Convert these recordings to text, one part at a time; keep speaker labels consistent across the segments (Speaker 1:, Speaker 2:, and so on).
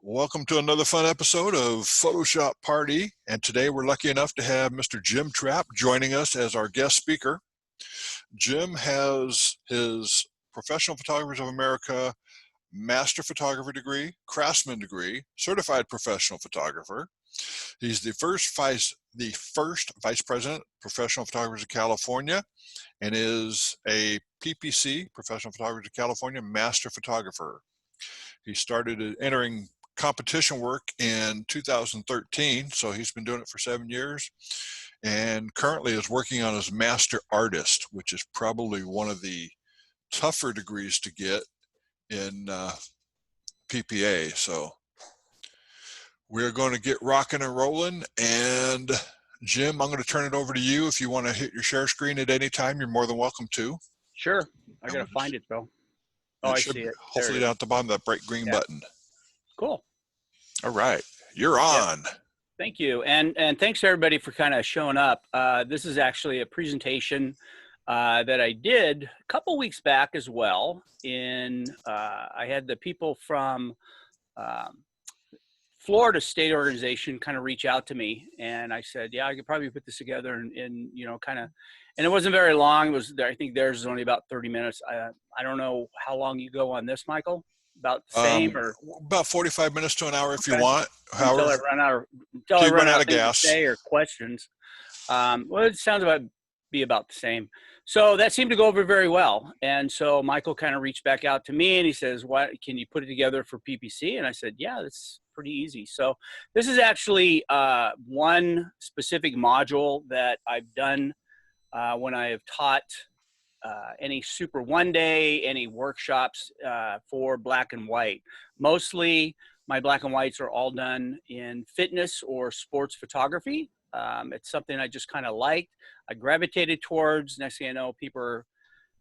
Speaker 1: Welcome to another fun episode of Photoshop Party, and today we're lucky enough to have Mr. Jim Trapp joining us as our guest speaker. Jim has his Professional Photographers of America Master Photography degree, Craftsman degree, Certified Professional Photographer. He's the first Vice President, Professional Photographers of California, and is a PPC, Professional Photographers of California Master Photographer. He started entering competition work in 2013, so he's been doing it for 7 years, and currently is working on his Master Artist, which is probably one of the tougher degrees to get in PPA. So we're going to get rocking and rolling, and Jim, I'm going to turn it over to you. If you want to hit your share screen at any time, you're more than welcome to.
Speaker 2: Sure. I got to find it though. Oh, I see it.
Speaker 1: Hopefully down at the bottom of that bright green button.
Speaker 2: Cool.
Speaker 1: All right, you're on.
Speaker 2: Yeah. Thank you, and thanks to everybody for kind of showing up. This is actually a presentation that I did a couple weeks back as well. I had the people from Florida State Organization kind of reach out to me, and I said, yeah, I could probably put this together and you know, kind of, and it wasn't very long. It was, I think theirs is only about 30 minutes. I don't know how long you go on this, Michael. About the same, or
Speaker 1: about 45 minutes to an hour if you
Speaker 2: okay.
Speaker 1: want.
Speaker 2: Until I run out of gas to say or questions. Well, it sounds be about the same. So that seemed to go over very well. And so Michael kind of reached back out to me and he says, "What can you put it together for PPC?" And I said, "Yeah, that's pretty easy." So this is actually one specific module that I've done when I have taught any Super One Day, any workshops for black and white. Mostly my black and whites are all done in fitness or sports photography. It's something I just kind of liked. I gravitated towards. Next thing I know, people are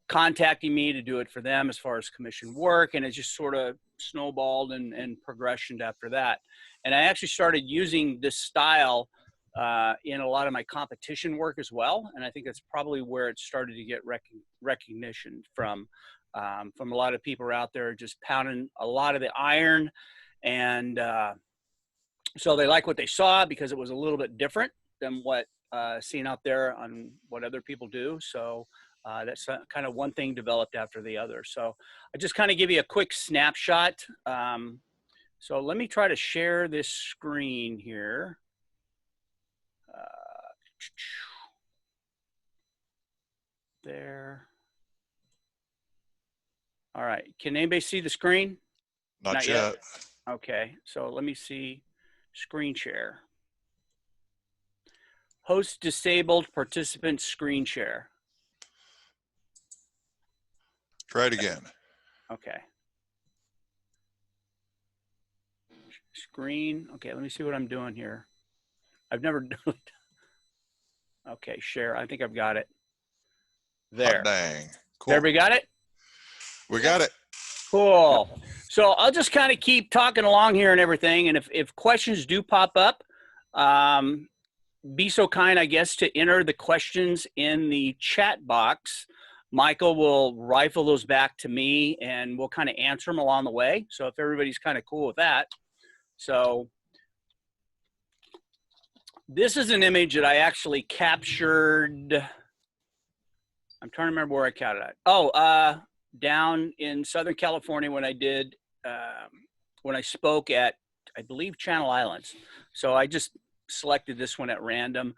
Speaker 2: contacting me to do it for them as far as commission work, and it just sort of snowballed and progressioned after that. And I actually started using this style in a lot of my competition work as well, and I think that's probably where it started to get recognition from a lot of people out there just pounding a lot of the iron, and so they like what they saw because it was a little bit different than what seen out there on what other people do. So that's kind of one thing developed after the other. So I just kind of give you a quick snapshot. So let me try to share this screen here. There. All right. Can anybody see the screen?
Speaker 1: Not yet.
Speaker 2: Okay. So let me see screen share. Host disabled, participant screen share.
Speaker 1: Try it again.
Speaker 2: Okay. Screen. Okay, let me see what I'm doing here. I've never done it. Okay, share. I think I've got it. There.
Speaker 1: Hot dang. Cool.
Speaker 2: There, we got it?
Speaker 1: We got it.
Speaker 2: Cool. So I'll just kind of keep talking along here and everything. And if questions do pop up, be so kind, I guess, to enter the questions in the chat box. Michael will rifle those back to me and we'll kind of answer them along the way. So if everybody's kind of cool with that. So this is an image that I actually captured. I'm trying to remember where I caught it at. Oh, down in Southern California when I did, when I spoke at, I believe, Channel Islands. So I just selected this one at random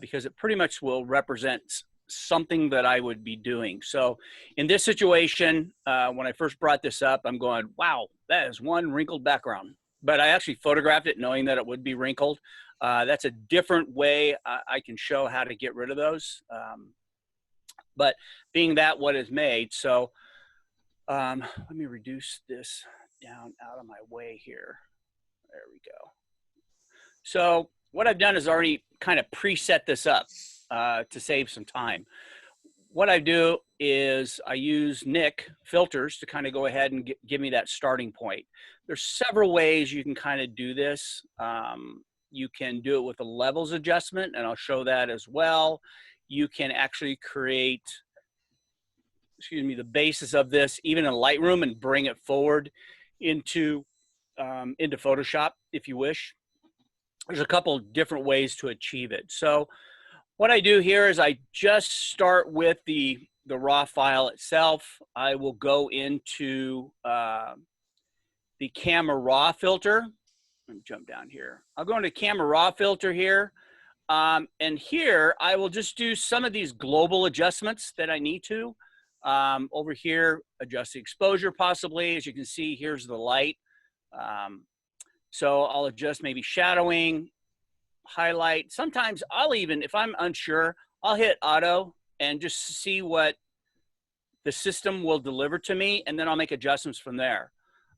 Speaker 2: because it pretty much will represent something that I would be doing. So in this situation, when I first brought this up, I'm going, wow, that is one wrinkled background. But I actually photographed it knowing that it would be wrinkled. That's a different way I can show how to get rid of those. But being that what is made, so let me reduce this down out of my way here. There we go. So what I've done is already kind of preset this up to save some time. What I do is I use Nick filters to kind of go ahead and give me that starting point. There's several ways you can kind of do this. You can do it with a levels adjustment, and I'll show that as well. You can actually create, the basis of this even in Lightroom and bring it forward into into Photoshop if you wish. There's a couple different ways to achieve it. So what I do here is I just start with the raw file itself. I will go into the camera raw filter. Let me jump down here. I'll go into camera raw filter here. And here I will just do some of these global adjustments that I need to. Over here, adjust the exposure possibly. As you can see, here's the light. So I'll adjust maybe shadowing, highlight. Sometimes I'll even, if I'm unsure, I'll hit auto and just see what the system will deliver to me, and then I'll make adjustments from there.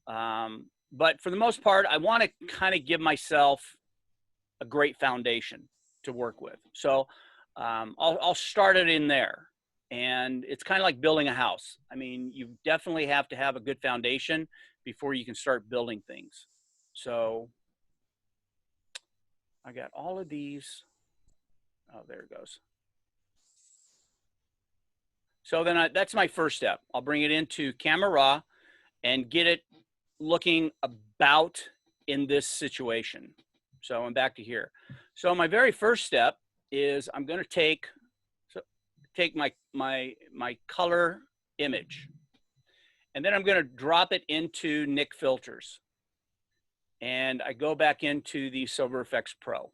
Speaker 2: But for the most part, I want to kind of give myself a great foundation to work with. So I'll start it in there. And it's kind of like building a house. I mean, you definitely have to have a good foundation before you can start building things. So I got all of these. Oh, there it goes. So then that's my first step. I'll bring it into Camera Raw and get it looking about in this situation. So I'm back to here. So my very first step is I'm going to take my color image, and then I'm going to drop it into Nik Filters. And I go back into the Silver Effects Pro.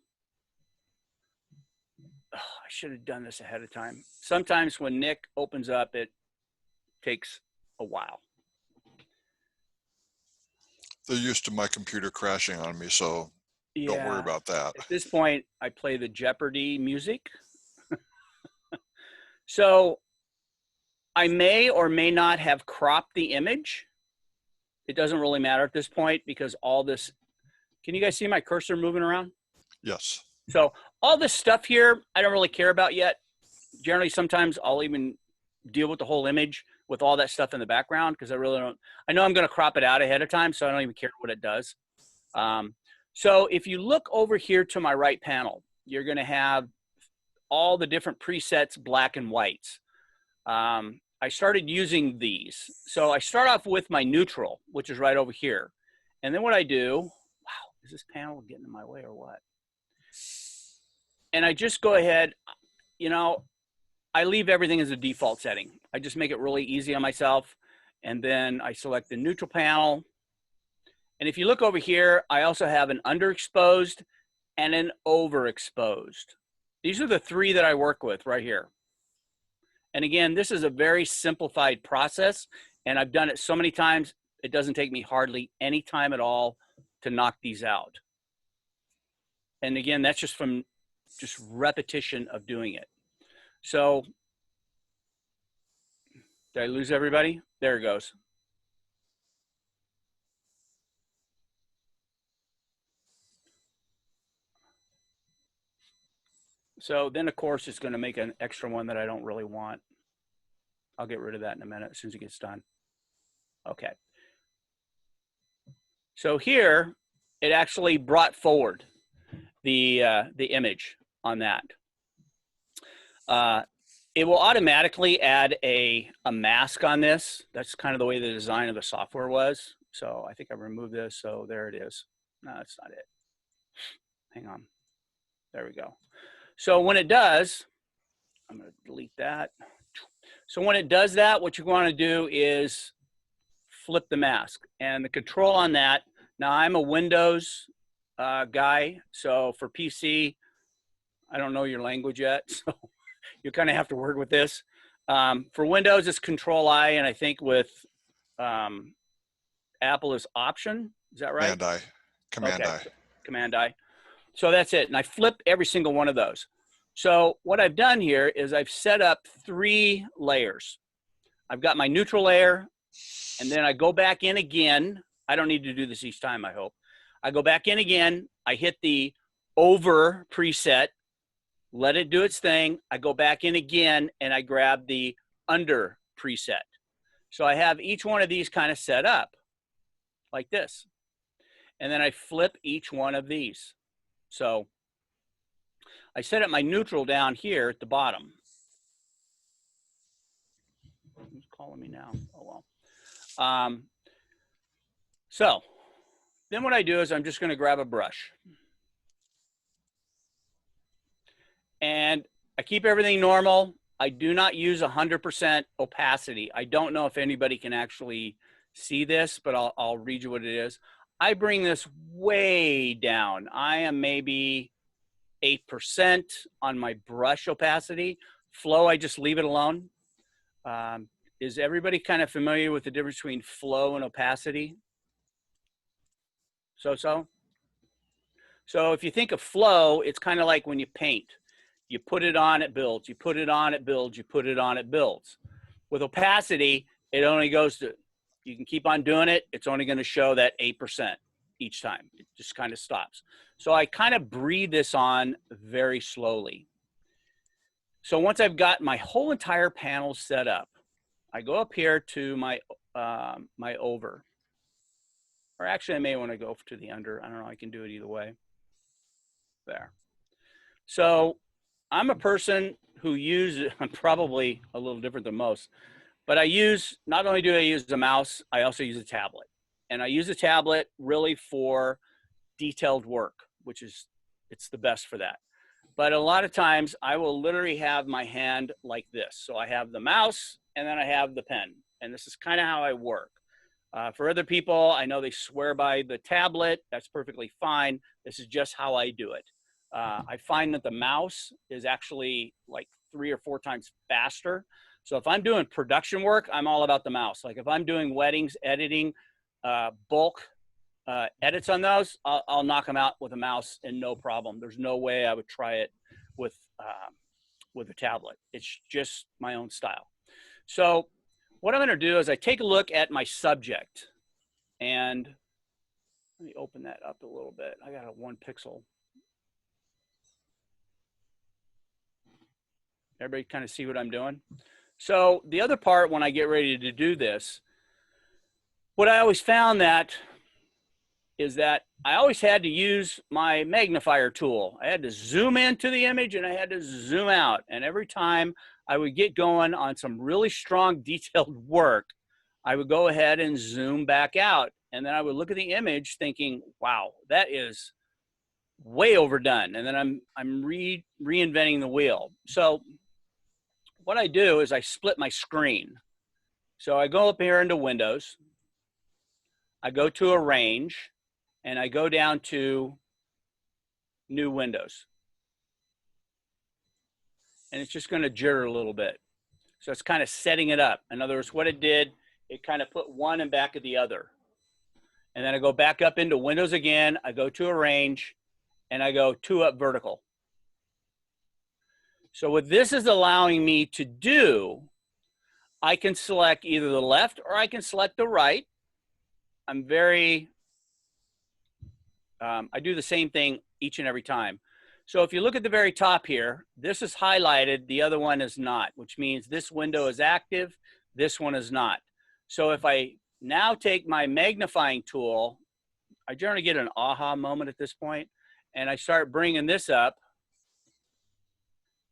Speaker 2: Oh, I should have done this ahead of time. Sometimes when Nik opens up, it takes a while.
Speaker 1: They're used to my computer crashing on me, so yeah, don't worry about that.
Speaker 2: At this point, I play the Jeopardy music. So I may or may not have cropped the image. It doesn't really matter at this point because all this, can you guys see my cursor moving around?
Speaker 1: Yes.
Speaker 2: So all this stuff here, I don't really care about yet. Generally, sometimes I'll even deal with the whole image with all that stuff in the background because I really don't, I know I'm going to crop it out ahead of time, so I don't even care what it does. So if you look over here to my right panel, you're going to have all the different presets, black and whites. I started using these. So I start off with my neutral, which is right over here. And then what I do, wow, is this panel getting in my way or what? And I just go ahead, you know, I leave everything as a default setting. I just make it really easy on myself. And then I select the neutral panel. And if you look over here, I also have an underexposed and an overexposed. These are the three that I work with right here. And again, this is a very simplified process, and I've done it so many times, it doesn't take me hardly any time at all to knock these out. And again, that's just from just repetition of doing it. So, did I lose everybody? There it goes. So then, of course, it's going to make an extra one that I don't really want. I'll get rid of that in a minute as soon as it gets done. Okay. So here, it actually brought forward the image on that. It will automatically add a mask on this. That's kind of the way the design of the software was. So I think I removed this. So there it is. No, that's not it. Hang on. There we go. So when it does, I'm going to delete that. So when it does that, what you want to do is flip the mask. And the control on that, now I'm a Windows guy. So for PC, I don't know your language yet. So you kind of have to work with this. For Windows, it's Control I, and I think with Apple is Option. Is that right?
Speaker 1: Command I. Command I.
Speaker 2: So Command I. So that's it. And I flip every single one of those. So what I've done here is I've set up 3 layers. I've got my neutral layer, and then I go back in again. I don't need to do this each time, I hope. I go back in again. I hit the over preset, let it do its thing. I go back in again, and I grab the under preset. So I have each one of these kind of set up like this. And then I flip each one of these. So I set up my neutral down here at the bottom. Who's calling me now? Oh, well. So Then what I do is I'm just going to grab a brush. And I keep everything normal. I do not use 100% opacity. I don't know if anybody can actually see this, but I'll read you what it is. I bring this way down. I am maybe 8% on my brush opacity. Flow, I just leave it alone. Is everybody kind of familiar with the difference between flow and opacity? So if you think of flow, it's kind of like when you paint. You put it on, it builds. You put it on, it builds. You put it on, it builds. With opacity, it only goes to, you can keep on doing it. It's only going to show that 8% each time. It just kind of stops. So I kind of breathe this on very slowly. So once I've got my whole entire panel set up, I go up here to my, my over. Or actually, I may want to go to the under. I don't know. I can do it either way. There. So I'm a person who uses, I'm probably a little different than most, but I use, not only do I use the mouse, I also use a tablet. And I use a tablet really for detailed work, which is, it's the best for that. But a lot of times I will literally have my hand like this. So I have the mouse and then I have the pen. And this is kind of how I work. For other people, I know they swear by the tablet. That's perfectly fine. This is just how I do it. I find that the mouse is actually like 3 or 4 times faster. So if I'm doing production work, I'm all about the mouse. Like if I'm doing weddings, editing, bulk edits on those, I'll knock them out with a mouse and no problem. There's no way I would try it with a tablet. It's just my own style. So what I'm going to do is I take a look at my subject, and let me open that up a little bit. I got a 1 pixel. Everybody kind of see what I'm doing? So the other part, when I get ready to do this, what I always found is that I always had to use my magnifier tool. I had to zoom into the image and I had to zoom out. And every time I would get going on some really strong detailed work, I would go ahead and zoom back out. And then I would look at the image thinking, wow, that is way overdone. And then I'm reinventing the wheel. So what I do is I split my screen. So I go up here into Windows, I go to Arrange, and I go down to New Windows. And it's just going to jitter a little bit. So it's kind of setting it up. In other words, what it did, it kind of put one in back of the other. And then I go back up into Windows again, I go to Arrange, and I go 2 up vertical. So what this is allowing me to do, I can select either the left or I can select the right. I'm very, I do the same thing each and every time. So if you look at the very top here, this is highlighted, the other one is not, which means this window is active, this one is not. So if I now take my magnifying tool, I generally get an aha moment at this point, and I start bringing this up.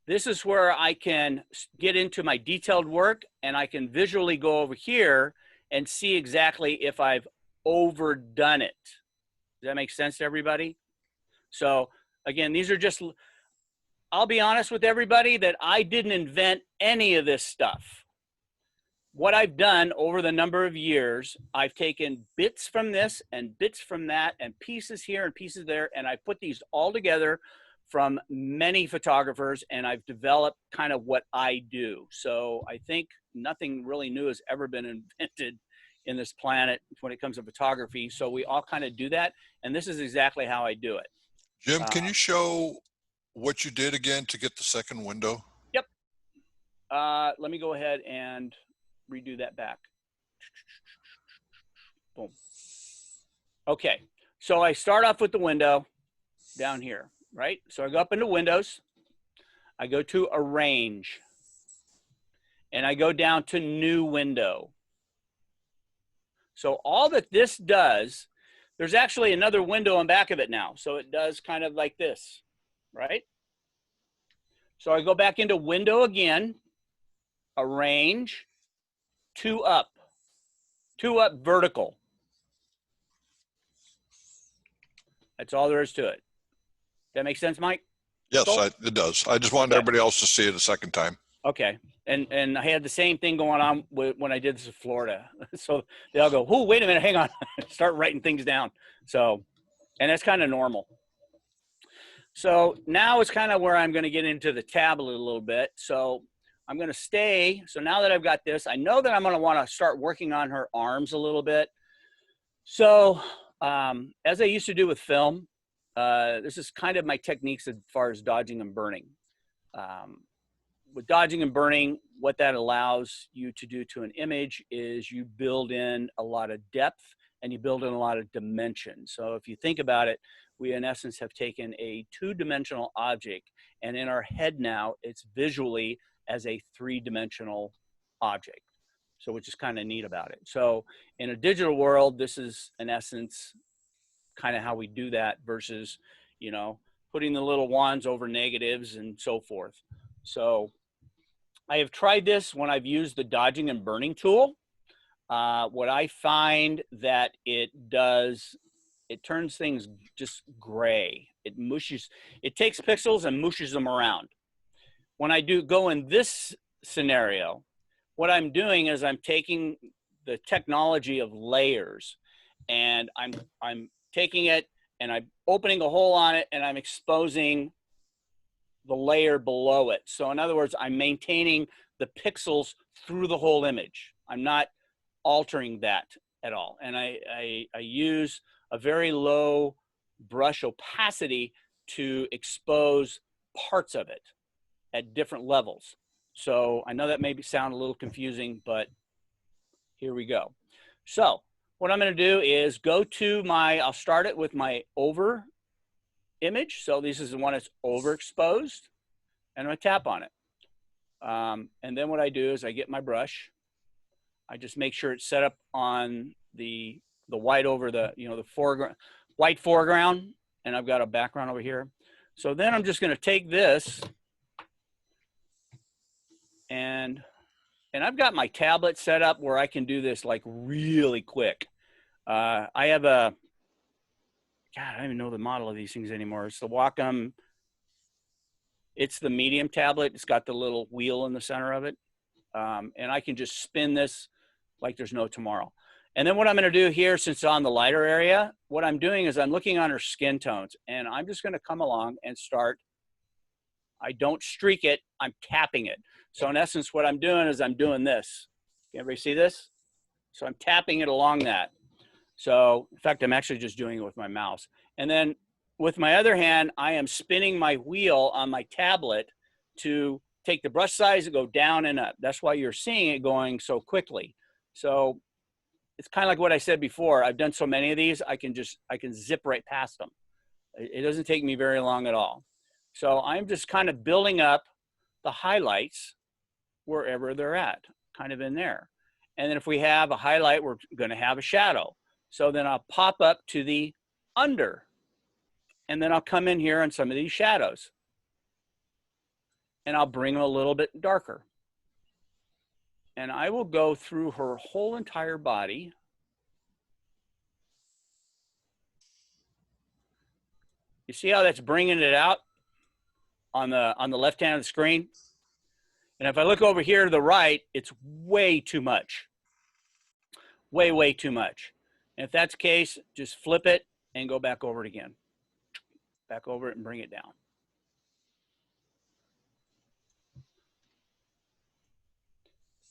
Speaker 2: This is where I can get into my detailed work, and I can visually go over here and see exactly if I've overdone it. Does that make sense to everybody? So again, these are just, I'll be honest with everybody that I didn't invent any of this stuff. What I've done over the number of years, I've taken bits from this and bits from that and pieces here and pieces there, and I put these all together from many photographers, and I've developed kind of what I do. So I think nothing really new has ever been invented in this planet when it comes to photography. So we all kind of do that, and this is exactly how I do it.
Speaker 1: Jim, can you show what you did again to get the second window?
Speaker 2: Yep. Let me go ahead and redo that back. Boom. Okay, so I start off with the window down here, right? So I go up into Windows, I go to Arrange, and I go down to New Window. So all that this does, there's actually another window on back of it now. So it does kind of like this, right? So I go back into Window again, Arrange, 2 up vertical. That's all there is to it. That make sense, Mike?
Speaker 1: Yes, it does. I just wanted everybody else to see it a second time.
Speaker 2: Okay. And I had the same thing going on when I did this in Florida. So they all go, "Oh, wait a minute, hang on." Start writing things down. So, and that's kind of normal. So now it's kind of where I'm going to get into the tablet a little bit. So I'm going to stay. So now that I've got this, I know that I'm going to want to start working on her arms a little bit. So as I used to do with film, this is kind of my techniques as far as dodging and burning. With dodging and burning, what that allows you to do to an image is you build in a lot of depth and you build in a lot of dimension. So if you think about it, we in essence have taken a two-dimensional object, and in our head now, it's visually as a three-dimensional object. So which is kind of neat about it. So in a digital world, this is in essence kind of how we do that versus, you know, putting the little wands over negatives and so forth. So I have tried this when I've used the dodging and burning tool. What I find that it does, it turns things just gray. It mushes, it takes pixels and mushes them around. When I do go in this scenario, what I'm doing is I'm taking the technology of layers and I'm taking it and I'm opening a hole on it and I'm exposing the layer below it. So in other words, I'm maintaining the pixels through the whole image. I'm not altering that at all. And I use a very low brush opacity to expose parts of it at different levels. So I know that may sound a little confusing, but here we go. So what I'm going to do is go to my, I'll start it with my over image. So this is the one that's overexposed, and I'm going to tap on it. And then what I do is I get my brush. I just make sure it's set up on the white over the, you know, the foreground, white foreground, and I've got a background over here. So then I'm just going to take this and I've got my tablet set up where I can do this like really quick. I have a, God, I don't even know the model of these things anymore. It's the Wacom, it's the medium tablet. It's got the little wheel in the center of it. And I can just spin this like there's no tomorrow. And then what I'm going to do here, since it's on the lighter area, what I'm doing is I'm looking on her skin tones, and I'm just going to come along and start. I don't streak it, I'm tapping it. So in essence, what I'm doing is I'm doing this. Can everybody see this? So I'm tapping it along that. So in fact, I'm actually just doing it with my mouse. And then with my other hand, I am spinning my wheel on my tablet to take the brush size and go down and up. That's why you're seeing it going so quickly. So it's kind of like what I said before. I've done so many of these, I can zip right past them. It doesn't take me very long at all. So I'm just kind of building up the highlights wherever they're at, kind of in there. And then if we have a highlight, we're going to have a shadow. So then I'll pop up to the under, and then I'll come in here on some of these shadows, and I'll bring them a little bit darker. And I will go through her whole entire body. You see how that's bringing it out on the left hand of the screen? And if I look over here to the right, it's way too much. Way, way too much. And if that's the case, just flip it and go back over it again. Back over it and bring it down.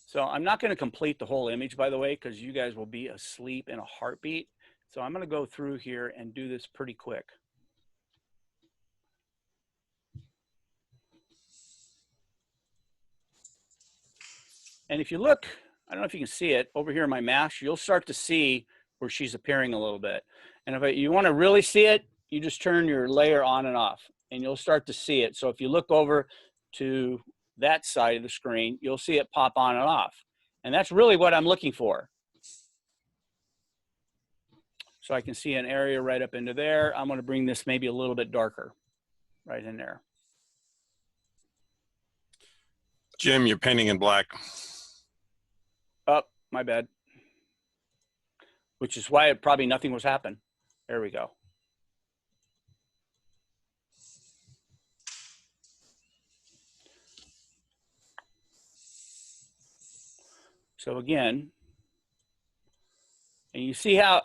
Speaker 2: So I'm not going to complete the whole image, by the way, because you guys will be asleep in a heartbeat. So I'm going to go through here and do this pretty quick. And if you look, I don't know if you can see it over here in my mask, you'll start to see where she's appearing a little bit. And if you want to really see it, you just turn your layer on and off and you'll start to see it. So if you look over to that side of the screen, you'll see it pop on and off. And that's really what I'm looking for. So I can see an area right up into there. I'm going to bring this maybe a little bit darker right in there.
Speaker 3: Jim, you're painting in black.
Speaker 2: Oh, my bad. Which is why probably nothing was happening. There we go. So again, and you see how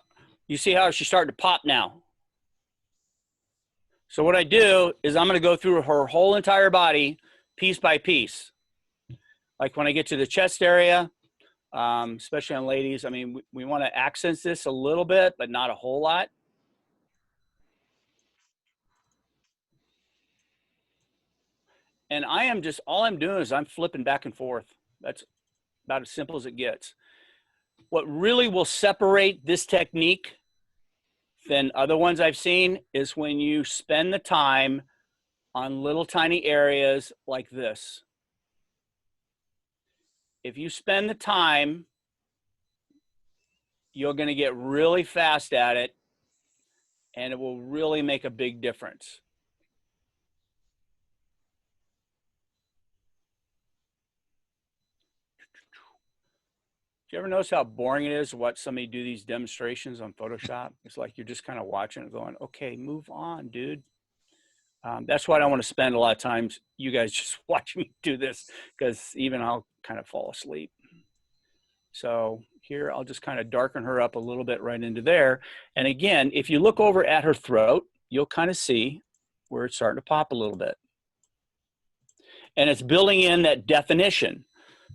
Speaker 2: she's starting to pop now. So what I do is I'm going to go through her whole entire body piece by piece. Like when I get to the chest area, especially on ladies, I mean, we want to accent this a little bit, but not a whole lot. And all I'm doing is I'm flipping back and forth. That's about as simple as it gets. What really will separate this technique than other ones I've seen is when you spend the time on little tiny areas like this. If you spend the time, you're going to get really fast at it, and it will really make a big difference. Do you ever notice how boring it is to watch somebody do these demonstrations on Photoshop? It's like you're just kind of watching it going, okay, move on, dude. That's why I don't want to spend a lot of times you guys just watch me do this, because even I'll kind of fall asleep. So here, I'll just kind of darken her up a little bit right into there. And again, if you look over at her throat, you'll kind of see where it's starting to pop a little bit. And it's building in that definition.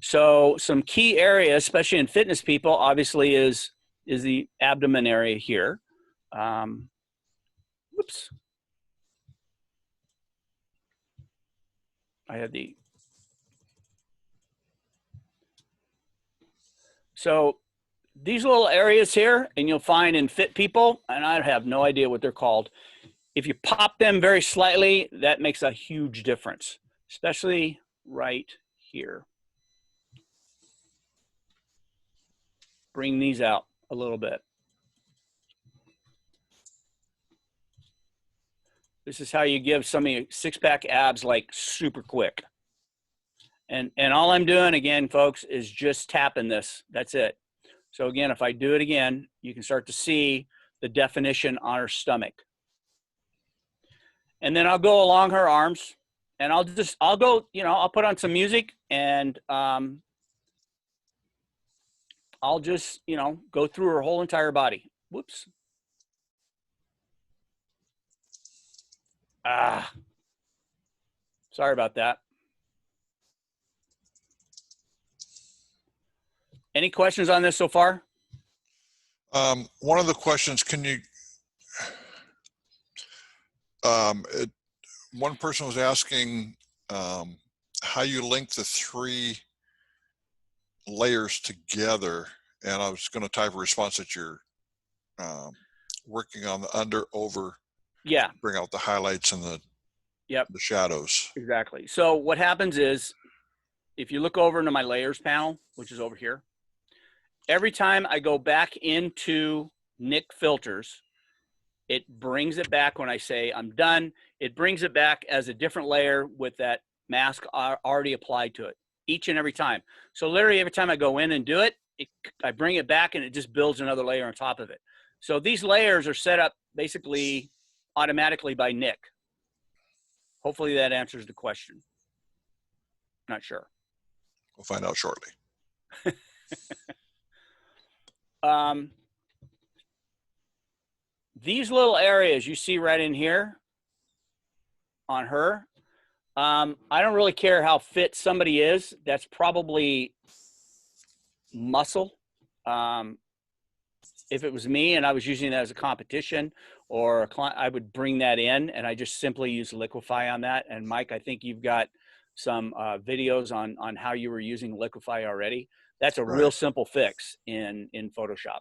Speaker 2: So some key areas, especially in fitness people, obviously is the abdomen area here. Whoops. I had the. So these little areas here, and you'll find in fit people, and I have no idea what they're called. If you pop them very slightly, that makes a huge difference, especially right here. Bring these out a little bit. This is how you give somebody six-pack abs like super quick. And all I'm doing again, folks, is just tapping this. That's it. So again, if I do it again, you can start to see the definition on her stomach. And then I'll go along her arms, and I'll go, I'll put on some music, and I'll just, go through her whole entire body. Whoops. Sorry about that. Any questions on this so far?
Speaker 1: One of the questions, can you, one person was asking how you link the 3 layers together, and I was going to type a response that you're working on the under, over,
Speaker 2: yeah,
Speaker 1: bring out the highlights and the shadows.
Speaker 2: Exactly. So what happens is, if you look over into my layers panel, which is over here, every time I go back into Nik filters, it brings it back when I say I'm done. It brings it back as a different layer with that mask already applied to it each and every time. So literally every time I go in and do it, I bring it back and it just builds another layer on top of it. So these layers are set up basically automatically by Nik. Hopefully that answers the question. Not sure.
Speaker 1: We'll find out shortly.
Speaker 2: These little areas you see right in here on her, I don't really care how fit somebody is. That's probably muscle. If it was me and I was using it as a competition or a client, I would bring that in, and I just simply use Liquify on that. And Mike, I think you've got some videos on how you were using Liquify already. That's a real simple fix in Photoshop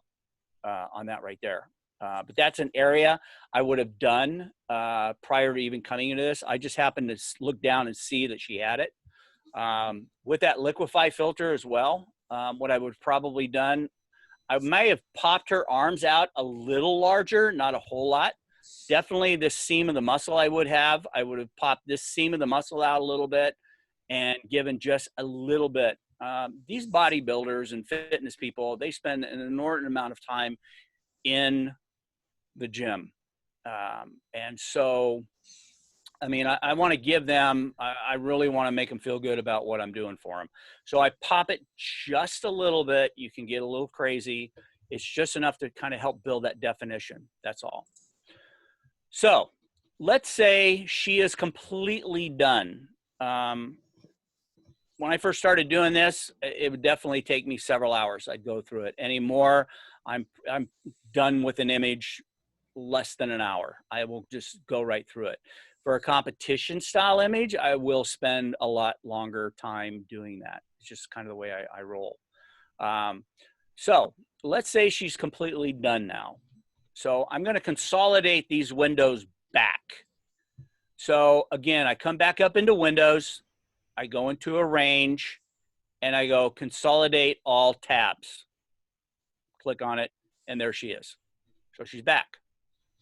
Speaker 2: on that right there. But that's an area I would have done prior to even coming into this. I just happened to look down and see that she had it. With that Liquify filter as well, what I would have probably done, I may have popped her arms out a little larger, not a whole lot. Definitely this seam of the muscle I would have popped this seam of the muscle out a little bit and given just a little bit. These bodybuilders and fitness people, they spend an inordinate amount of time in the gym. And so I mean, I want to give them, I really want to make them feel good about what I'm doing for them. So I pop it just a little bit. You can get a little crazy. It's just enough to kind of help build that definition. That's all. So let's say she is completely done. When I first started doing this, it would definitely take me several hours. I'd go through it. Anymore, I'm done with an image less than an hour. I will just go right through it. For a competition style image, I will spend a lot longer time doing that. It's just kind of the way I roll. So let's say she's completely done now. So I'm going to consolidate these windows back. So again, I come back up into Windows. I go into Arrange, and I go Consolidate All Tabs. Click on it, and there she is. So she's back,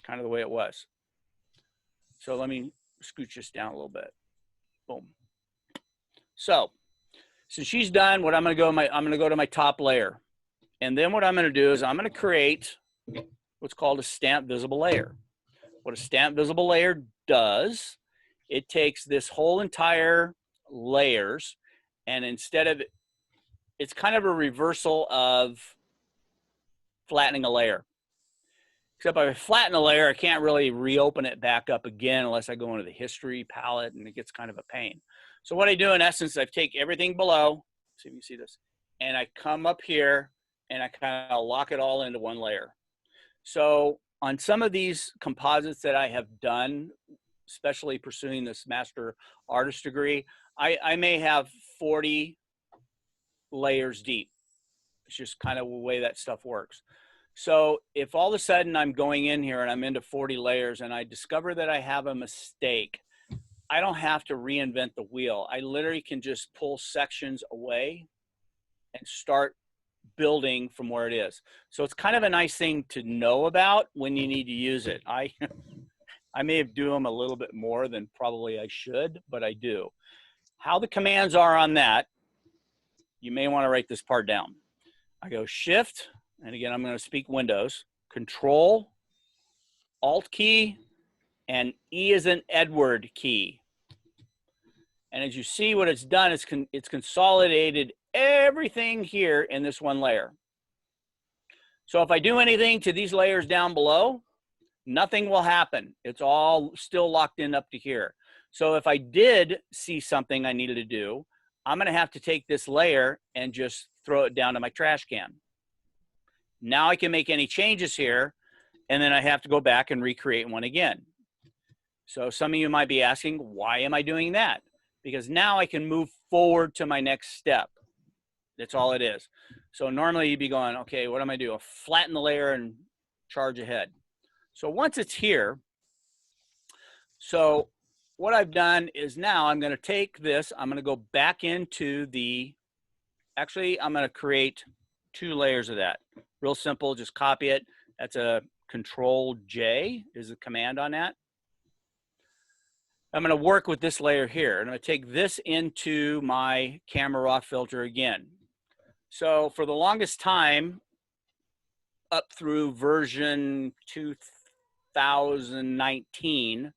Speaker 2: kind of the way it was. So let me scooch this down a little bit. Boom. So since she's done, what I'm going to go to my top layer. And then what I'm going to do is I'm going to create what's called a Stamp Visible Layer. What a Stamp Visible Layer does, it takes this whole entire layers, and instead of, it's kind of a reversal of flattening a layer. Except if I flatten a layer, I can't really reopen it back up again unless I go into the history palette, and it gets kind of a pain. So what I do in essence, I take everything below, see if you see this, and I come up here and I kind of lock it all into one layer. So on some of these composites that I have done, especially pursuing this master artist degree, I may have 40 layers deep. It's just kind of the way that stuff works. So if all of a sudden I'm going in here and I'm into 40 layers and I discover that I have a mistake, I don't have to reinvent the wheel. I literally can just pull sections away and start building from where it is. So it's kind of a nice thing to know about when you need to use it. I may have do them a little bit more than probably I should, but I do. How the commands are on that, you may want to write this part down. I go Shift, and again, I'm going to speak Windows, Control, Alt key, and E as in Edward key. And as you see, what it's done is it's consolidated everything here in this one layer. So if I do anything to these layers down below, nothing will happen. It's all still locked in up to here. So if I did see something I needed to do, I'm going to have to take this layer and just throw it down to my trash can. Now I can make any changes here, and then I have to go back and recreate one again. So some of you might be asking, why am I doing that? Because now I can move forward to my next step. That's all it is. So normally you'd be going, okay, what am I doing? Flatten the layer and charge ahead. So once it's here, so what I've done is now I'm going to take this, I'm going to go back into the, actually I'm going to create 2 layers of that. Real simple, just copy it. That's a Control J is the command on that. I'm going to work with this layer here. And I'm going to take this into my camera raw filter again. So for the longest time, up through version 2019,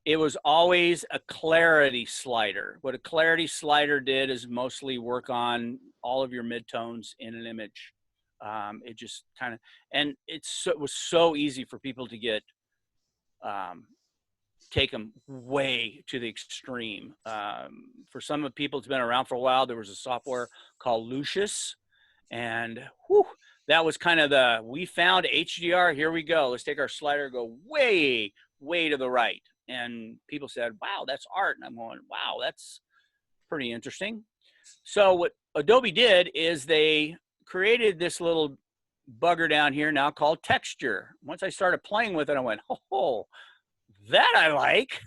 Speaker 2: it was always a clarity slider. What a clarity slider did is mostly work on all of your midtones in an image. It just kind of, and it was so easy for people to get, take them way to the extreme. For some of the people it's been around for a while, there was a software called Lucius, and whew, that was kind of the, we found HDR, here we go. Let's take our slider, go way, way to the right. And people said, wow, that's art. And I'm going, wow, that's pretty interesting. So what Adobe did is they created this little bugger down here now called texture. Once I started playing with it, I went, oh, that I like.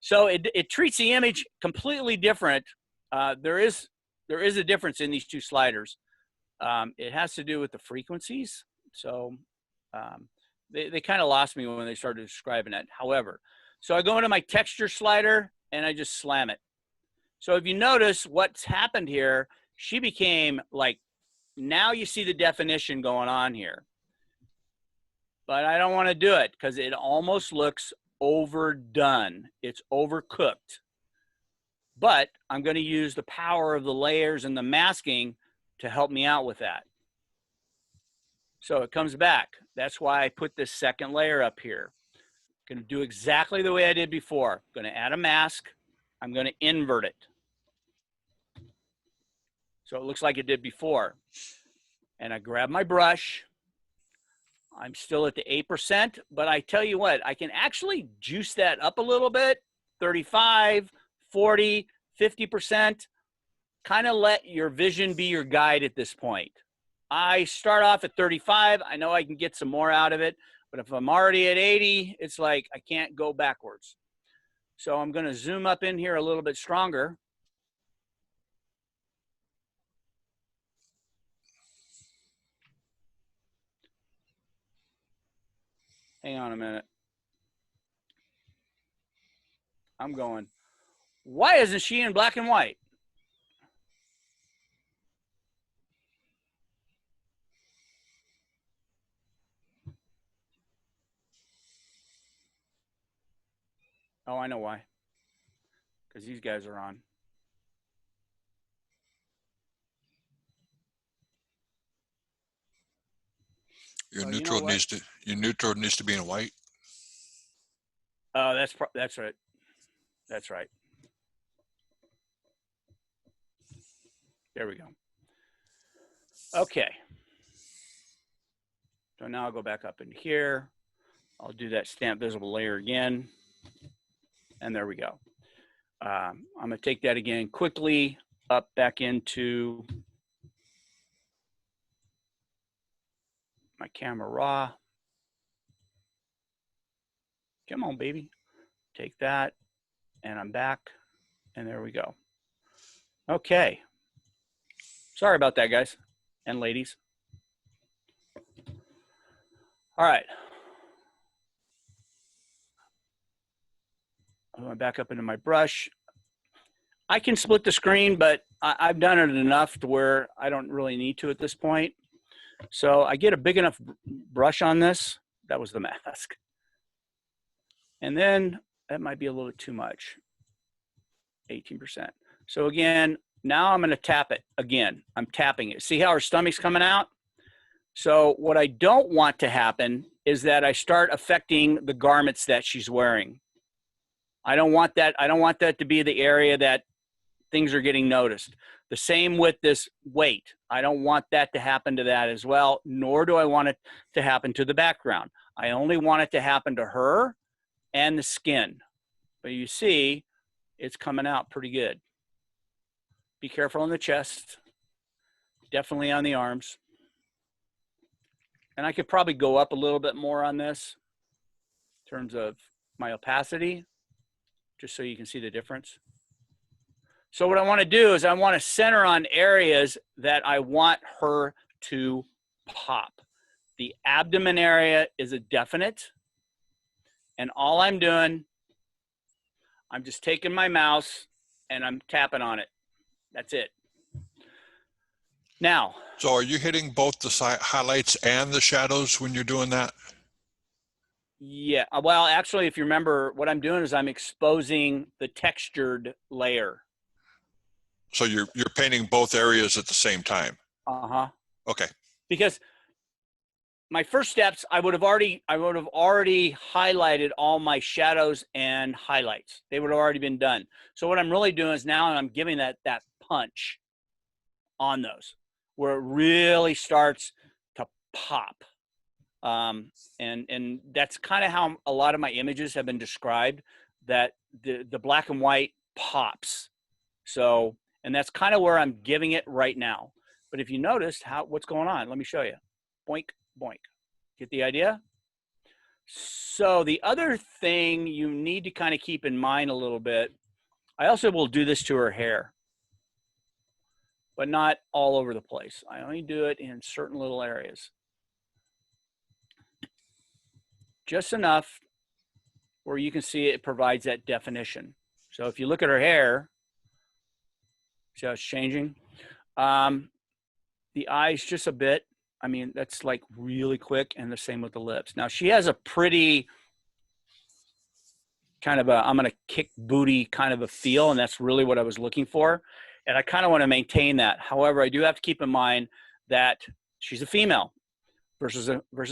Speaker 2: So it treats the image completely different. There is a difference in these 2 sliders. It has to do with the frequencies. So they kind of lost me when they started describing it. However, so I go into my texture slider and I just slam it. So if you notice what's happened here, she became like, now you see the definition going on here. But I don't want to do it because it almost looks overdone. It's overcooked. But I'm going to use the power of the layers and the masking to help me out with that. So it comes back. That's why I put this second layer up here. Going to do exactly the way I did before. Going to add a mask. I'm going to invert it. So it looks like it did before. And I grab my brush. I'm still at the 8%, but I tell you what, I can actually juice that up a little bit, 35, 40, 50%. Kind of let your vision be your guide at this point. I start off at 35. I know I can get some more out of it, but if I'm already at 80, it's like I can't go backwards. So I'm going to zoom up in here a little bit stronger. Hang on a minute. I'm going, why isn't she in black and white? Oh, I know why. Because these guys are on.
Speaker 1: Your neutral needs to be in white.
Speaker 2: Oh, that's right. That's right. There we go. Okay. So now I'll go back up in here. I'll do that stamp visible layer again. And there we go. I'm going to take that again quickly up back into my camera raw. Come on, baby. Take that. And I'm back. And there we go. Okay. Sorry about that, guys and ladies. All right. I'm going back up into my brush. I can split the screen, but I've done it enough to where I don't really need to at this point. So I get a big enough brush on this. That was the mask. And then that might be a little too much. 18%. So again, now I'm going to tap it again. I'm tapping it. See how her stomach's coming out? So what I don't want to happen is that I start affecting the garments that she's wearing. I don't want that. I don't want that to be the area that things are getting noticed. The same with this weight. I don't want that to happen to that as well, nor do I want it to happen to the background. I only want it to happen to her and the skin. But you see, it's coming out pretty good. Be careful on the chest. Definitely on the arms. And I could probably go up a little bit more on this in terms of my opacity, just so you can see the difference. So what I want to do is I want to center on areas that I want her to pop. The abdomen area is a definite. And all I'm doing, I'm just taking my mouse and I'm tapping on it. That's it. Now.
Speaker 1: So are you hitting both the highlights and the shadows when you're doing that?
Speaker 2: Yeah, well, actually, if you remember, what I'm doing is I'm exposing the textured layer.
Speaker 1: So you're painting both areas at the same time?
Speaker 2: Uh-huh.
Speaker 1: Okay.
Speaker 2: Because my first steps, I would have already highlighted all my shadows and highlights. They would have already been done. So what I'm really doing is now I'm giving that punch on those, where it really starts to pop. And that's kind of how a lot of my images have been described, that the black and white pops. So, and that's kind of where I'm giving it right now. But if you noticed what's going on, let me show you. Boink, boink. Get the idea? So the other thing you need to kind of keep in mind a little bit, I also will do this to her hair, but not all over the place. I only do it in certain little areas. Just enough where you can see it provides that definition. So if you look at her hair, see how it's changing? The eyes just a bit. I mean, that's like really quick, and the same with the lips. Now she has a pretty kind of I'm going to kick booty kind of a feel, and that's really what I was looking for. And I kind of want to maintain that. However, I do have to keep in mind that she's a female versus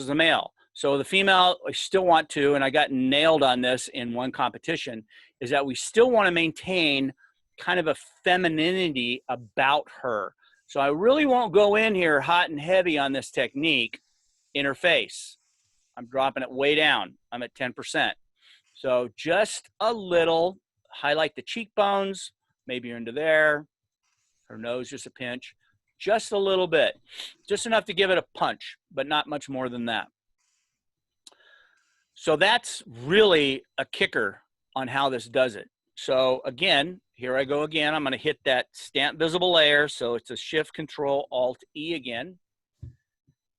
Speaker 2: a male. So the female, I still want to, and I got nailed on this in one competition, is that we still want to maintain kind of a femininity about her. So I really won't go in here hot and heavy on this technique in her face. I'm dropping it way down. I'm at 10%. So just a little, highlight the cheekbones, maybe into there, her nose just a pinch, just a little bit, just enough to give it a punch, but not much more than that. So that's really a kicker on how this does it. So again, here I go again. I'm going to hit that stamp visible layer. So it's a Shift Control Alt E again.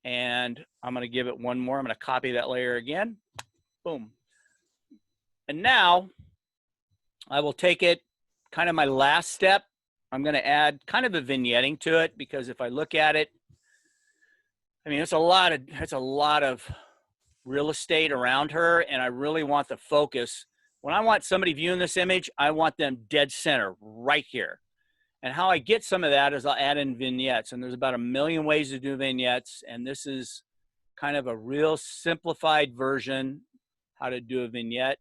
Speaker 2: And I'm going to give it one more. I'm going to copy that layer again. Boom. And now I will take it kind of my last step. I'm going to add kind of a vignetting to it, because if I look at it, I mean, it's a lot of real estate around her, and I really want the focus. When I want somebody viewing this image, I want them dead center right here. And how I get some of that is I'll add in vignettes, and there's about 1 million ways to do vignettes, and this is kind of a real simplified version how to do a vignette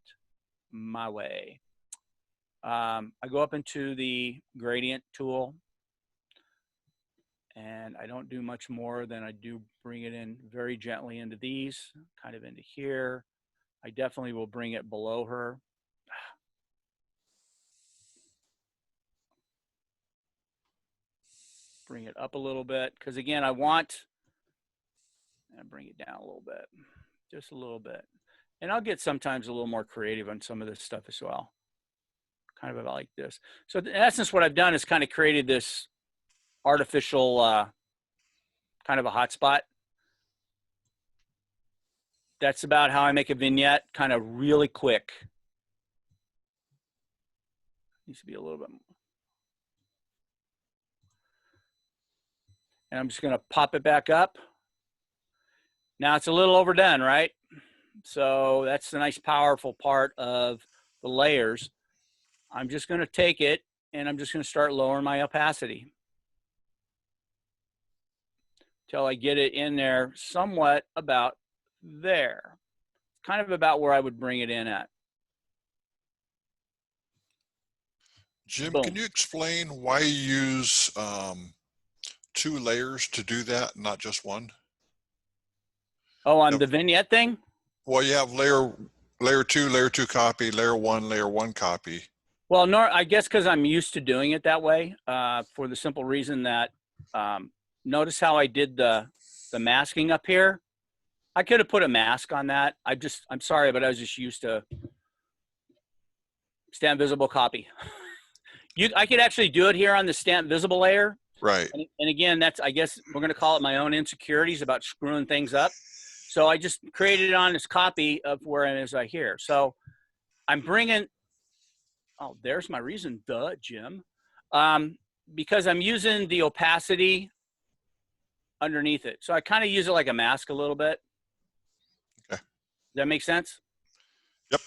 Speaker 2: my way. I go up into the gradient tool, and I don't do much more than I do bring it in very gently into these, kind of into here. I definitely will bring it below her. Bring it up a little bit, because again, I want, and bring it down a little bit, just a little bit. And I'll get sometimes a little more creative on some of this stuff as well. Kind of about like this. So in essence, what I've done is kind of created this artificial kind of a hotspot. That's about how I make a vignette, kind of really quick. Needs to be a little bit more. And I'm just going to pop it back up. Now it's a little overdone, right? So that's the nice, powerful part of the layers. I'm just going to take it, and I'm just going to start lowering my opacity till I get it in there somewhat about there. Kind of about where I would bring it in at.
Speaker 1: Jim,
Speaker 2: Boom.
Speaker 1: can you explain why you use 2 layers to do that, not just one?
Speaker 2: Oh, on the vignette thing?
Speaker 1: Well, you have layer 2, layer 2 copy, layer 1, layer 1 copy.
Speaker 2: Well, I guess because I'm used to doing it that way, for the simple reason that notice how I did the masking up here. I could have put a mask on that. I'm sorry, but I was just used to stamp visible copy. I could actually do it here on the stamp visible layer.
Speaker 1: Right.
Speaker 2: And again, that's, I guess we're going to call it my own insecurities about screwing things up. So I just created it on this copy of where it is right here. So I'm bringing, oh, there's my reason, duh, Jim. Because I'm using the opacity underneath it. So I kind of use it like a mask a little bit.
Speaker 1: Okay.
Speaker 2: Does that make sense?
Speaker 1: Yep.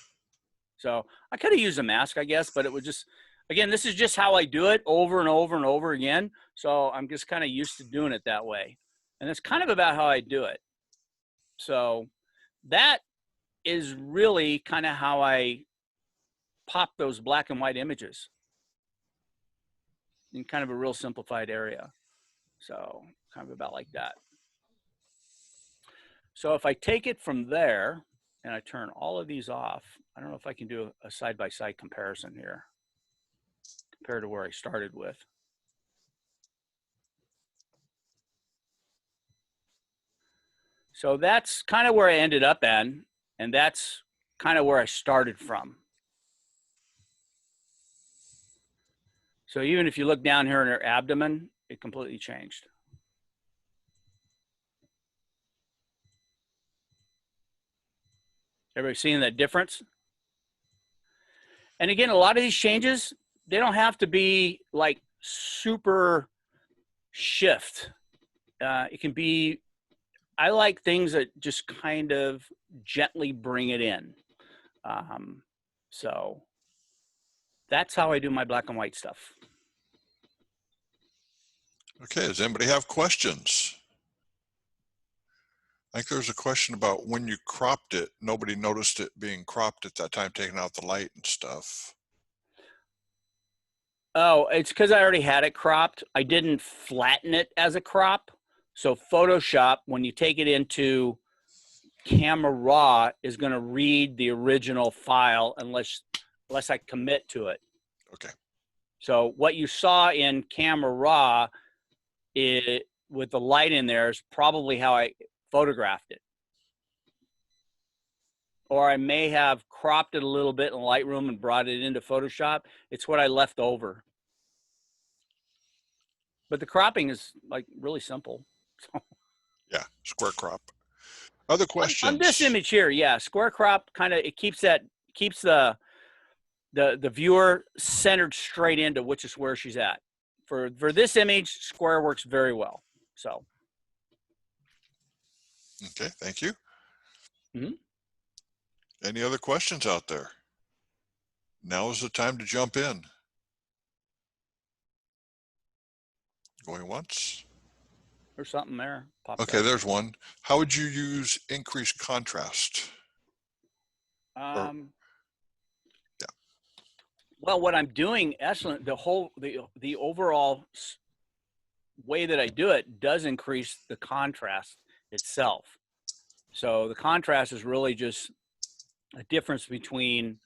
Speaker 2: So I could have used a mask, I guess, but it was just, again, this is just how I do it over and over and over again. So I'm just kind of used to doing it that way. And that's kind of about how I do it. So that is really kind of how I pop those black and white images in kind of a real simplified area. So kind of about like that. So if I take it from there and I turn all of these off, I don't know if I can do a side-by-side comparison here compared to where I started with. So that's kind of where I ended up at, and that's kind of where I started from. So even if you look down here in her abdomen, it completely changed. Everybody seeing that difference? And again, a lot of these changes, they don't have to be like super shift. It can be, I like things that just kind of gently bring it in. So that's how I do my black and white stuff.
Speaker 1: Okay, does anybody have questions? I think there's a question about when you cropped it, nobody noticed it being cropped at that time, taking out the light and stuff.
Speaker 2: Oh, it's because I already had it cropped. I didn't flatten it as a crop. So Photoshop, when you take it into Camera Raw, is going to read the original file unless I commit to it.
Speaker 1: Okay.
Speaker 2: So what you saw in Camera Raw with the light in there is probably how I photographed it. Or I may have cropped it a little bit in Lightroom and brought it into Photoshop. It's what I left over. But the cropping is like really simple.
Speaker 1: Yeah, square crop. Other questions?
Speaker 2: On this image here, yeah, square crop kind of, it keeps the viewer centered straight into which is where she's at. For this image, square works very well. So.
Speaker 1: Okay, thank you.
Speaker 2: Mm-hmm.
Speaker 1: Any other questions out there? Now is the time to jump in. Going once.
Speaker 2: There's something there.
Speaker 1: Okay, there's one. How would you use increased contrast?
Speaker 2: Yeah. Well, what I'm doing, excellent. The overall way that I do it does increase the contrast itself. So the contrast is really just a difference between,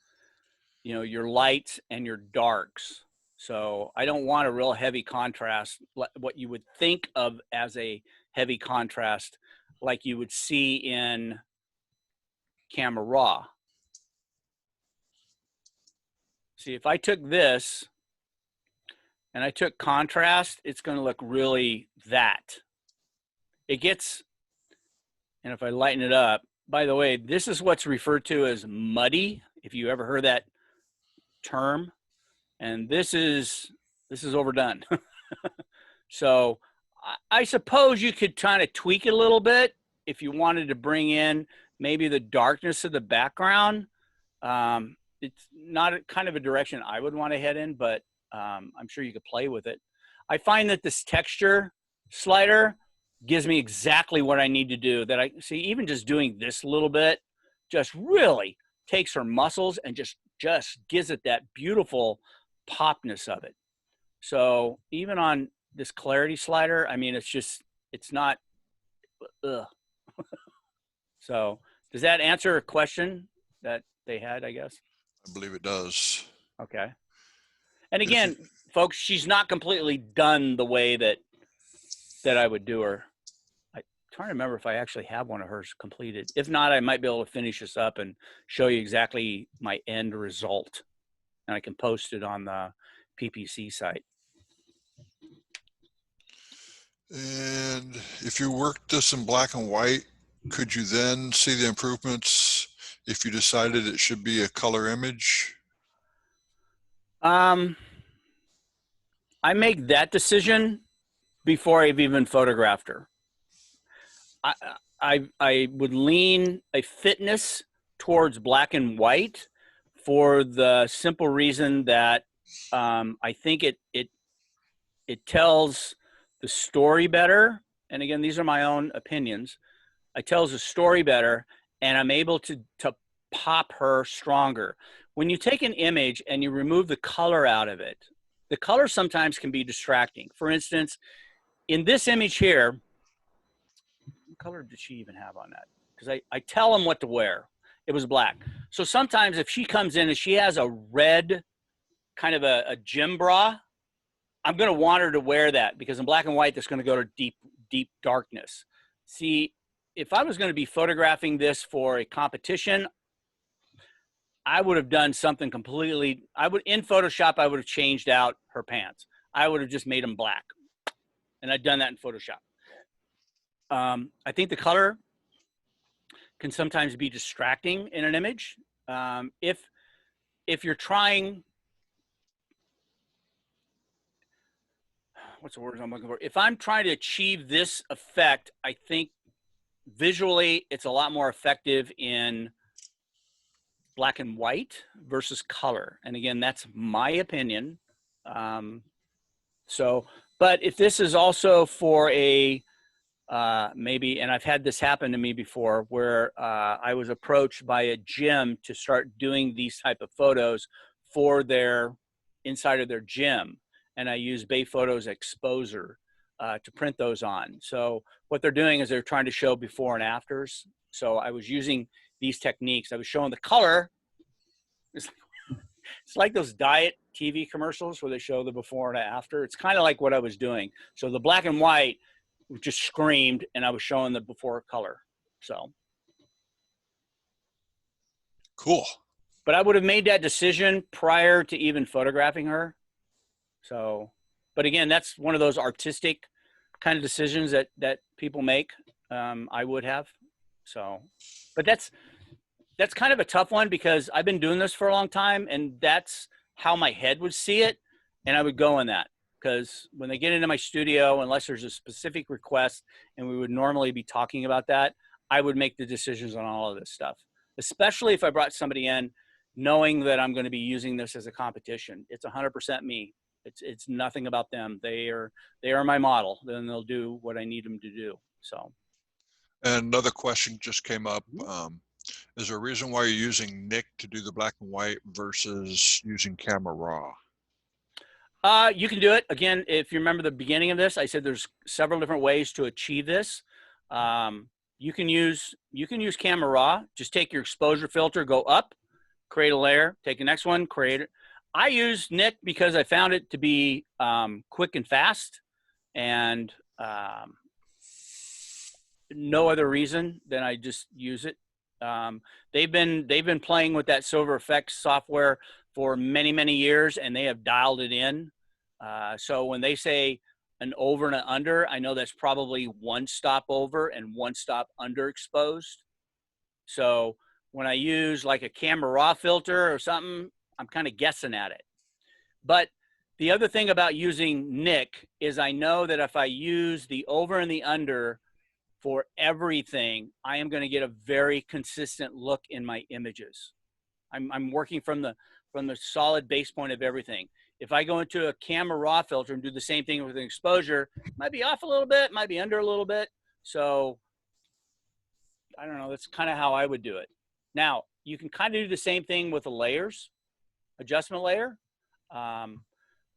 Speaker 2: your lights and your darks. So I don't want a real heavy contrast, what you would think of as a heavy contrast, like you would see in Camera Raw. See, if I took this and I took contrast, it's going to look really that. It gets, and if I lighten it up, by the way, this is what's referred to as muddy, if you ever heard that term. And this is overdone. So I suppose you could kind of tweak it a little bit if you wanted to bring in maybe the darkness of the background. It's not kind of a direction I would want to head in, but I'm sure you could play with it. I find that this texture slider gives me exactly what I need to do. That I see, even just doing this little bit just really takes her muscles and just gives it that beautiful popness of it. So even on this clarity slider, I mean, it's not, ugh. So does that answer a question that they had, I guess?
Speaker 1: I believe it does.
Speaker 2: Okay. And again, folks, she's not completely done the way that I would do her. I'm trying to remember if I actually have one of hers completed. If not, I might be able to finish this up and show you exactly my end result. And I can post it on the PPC site.
Speaker 1: And if you worked this in black and white, could you then see the improvements if you decided it should be a color image?
Speaker 2: I make that decision before I've even photographed her. I would lean a fitness towards black and white for the simple reason that I think it tells the story better. And again, these are my own opinions. It tells the story better, and I'm able to pop her stronger. When you take an image and you remove the color out of it, the color sometimes can be distracting. For instance, in this image here, what color did she even have on that? Because I tell them what to wear. It was black. So sometimes if she comes in and she has a red kind of a gym bra, I'm going to want her to wear that, because in black and white, that's going to go to deep darkness. See, if I was going to be photographing this for a competition, I would have done something completely. In Photoshop, I would have changed out her pants. I would have just made them black. And I'd done that in Photoshop. I think the color can sometimes be distracting in an image. If you're trying, what's the word I'm looking for? If I'm trying to achieve this effect, I think visually it's a lot more effective in black and white versus color. And again, that's my opinion. But if this is also for a, maybe, and I've had this happen to me before, where I was approached by a gym to start doing these type of photos for their inside of their gym, and I use Bay Photos Exposer to print those on. So what they're doing is they're trying to show before and afters. So I was using these techniques. I was showing the color. It's like those diet TV commercials where they show the before and after. It's kind of like what I was doing. So the black and white just screamed, and I was showing the before color. So
Speaker 1: cool.
Speaker 2: But I would have made that decision prior to even photographing her. So, but again, that's one of those artistic kind of decisions that people make. I would have. So, but that's kind of a tough one because I've been doing this for a long time, and that's how my head would see it, and I would go in that. Because when they get into my studio, unless there's a specific request and we would normally be talking about that, I would make the decisions on all of this stuff, especially if I brought somebody in knowing that I'm going to be using this as a competition. It's 100% me. It's nothing about them. They are my model. Then they'll do what I need them to do. So.
Speaker 1: And another question just came up. Is there a reason why you're using Nik to do the black and white versus using Camera Raw?
Speaker 2: You can do it. Again, if you remember the beginning of this, I said there's several different ways to achieve this. You can use Camera Raw. Just take your exposure filter, go up, create a layer, take the next one, create it. I use Nik because I found it to be quick and fast, and no other reason than I just use it. They've been playing with that Silver Effects software for many, many years, and they have dialed it in. So when they say an over and an under, I know that's probably one stop over and one stop underexposed. So when I use like a Camera Raw filter or something, I'm kind of guessing at it. But the other thing about using Nik is I know that if I use the over and the under for everything, I am going to get a very consistent look in my images. I'm working from the solid base point of everything. If I go into a Camera Raw filter and do the same thing with an exposure, might be off a little bit, might be under a little bit. So I don't know. That's kind of how I would do it. Now, you can kind of do the same thing with the layers, adjustment layer.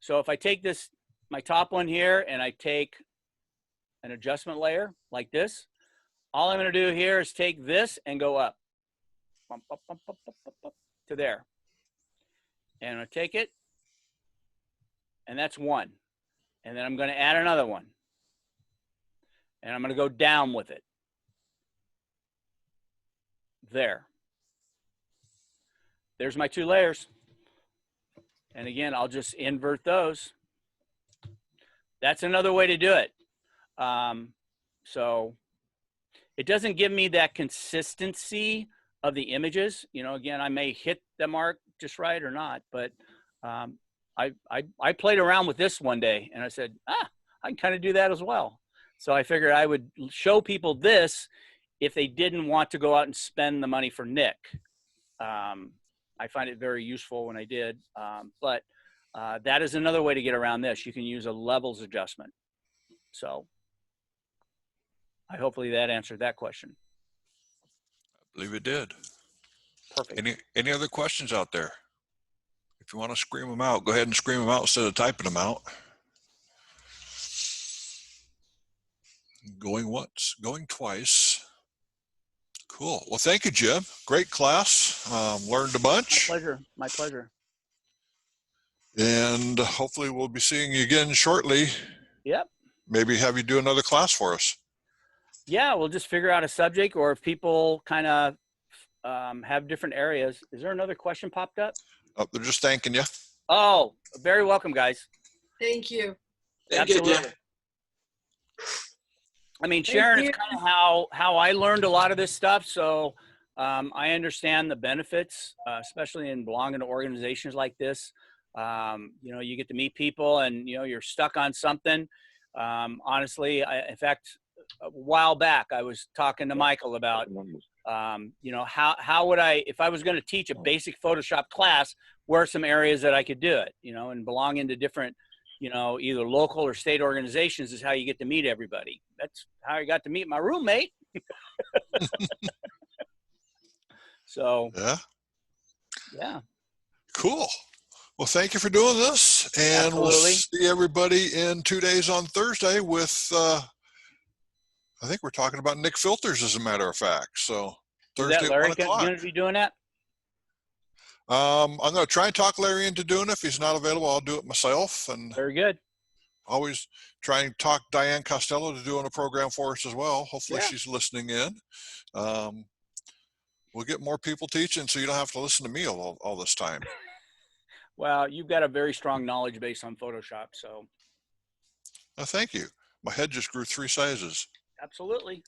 Speaker 2: So if I take this, my top one here, and I take an adjustment layer like this, all I'm going to do here is take this and go up, to there. And I take it, and that's one. And then I'm going to add another one. And I'm going to go down with it. There. There's my two layers. And again, I'll just invert those. That's another way to do it. So it doesn't give me that consistency of the images. You know, again, I may hit the mark just right or not, but I played around with this one day and I said, I can kind of do that as well. So I figured I would show people this if they didn't want to go out and spend the money for Nik. I find it very useful when I did, but that is another way to get around this. You can use a levels adjustment. So hopefully that answered that question.
Speaker 1: I believe it did.
Speaker 2: Perfect.
Speaker 1: Any other questions out there? If you want to scream them out, go ahead and scream them out instead of typing them out. Going once, going twice. Cool. Well, thank you, Jim. Great class. Learned a bunch.
Speaker 2: My pleasure. My pleasure.
Speaker 1: And hopefully we'll be seeing you again shortly.
Speaker 2: Yep.
Speaker 1: Maybe have you do another class for us.
Speaker 2: Yeah, we'll just figure out a subject, or if people kind of have different areas. Is there another question popped up?
Speaker 1: Oh, they're just thanking you.
Speaker 2: Oh, very welcome, guys.
Speaker 4: Thank you.
Speaker 2: Absolutely.
Speaker 4: Thank you, Jim.
Speaker 2: I mean, Sharon, it's kind of how I learned a lot of this stuff. So I understand the benefits, especially in belonging to organizations like this. You know, you get to meet people and, you know, you're stuck on something. Honestly, in fact, a while back, I was talking to Michael about, how would I, if I was going to teach a basic Photoshop class, where are some areas that I could do it, and belonging to different, either local or state organizations is how you get to meet everybody. That's how I got to meet my roommate. So, yeah.
Speaker 1: Cool. Well, thank you for doing this, and
Speaker 2: Absolutely.
Speaker 1: We'll see everybody in 2 days on Thursday with, I think we're talking about Nick Filters, as a matter of fact. So Thursday
Speaker 2: Is that Larry
Speaker 1: at 1 o'clock.
Speaker 2: going to be doing that?
Speaker 1: I'm going to try and talk Larry into doing it. If he's not available, I'll do it myself. And
Speaker 2: Very good.
Speaker 1: always try and talk Diane Costello to doing a program for us as well. Hopefully
Speaker 2: Yeah.
Speaker 1: she's listening in. We'll get more people teaching, so you don't have to listen to me all this time.
Speaker 2: Well, you've got a very strong knowledge base on Photoshop, so.
Speaker 1: Thank you. My head just grew 3 sizes.
Speaker 2: Absolutely.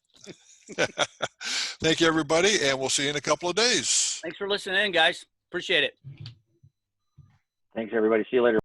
Speaker 1: Thank you, everybody, and we'll see you in a couple of days.
Speaker 2: Thanks for listening in, guys. Appreciate it.
Speaker 4: Thanks, everybody. See you later.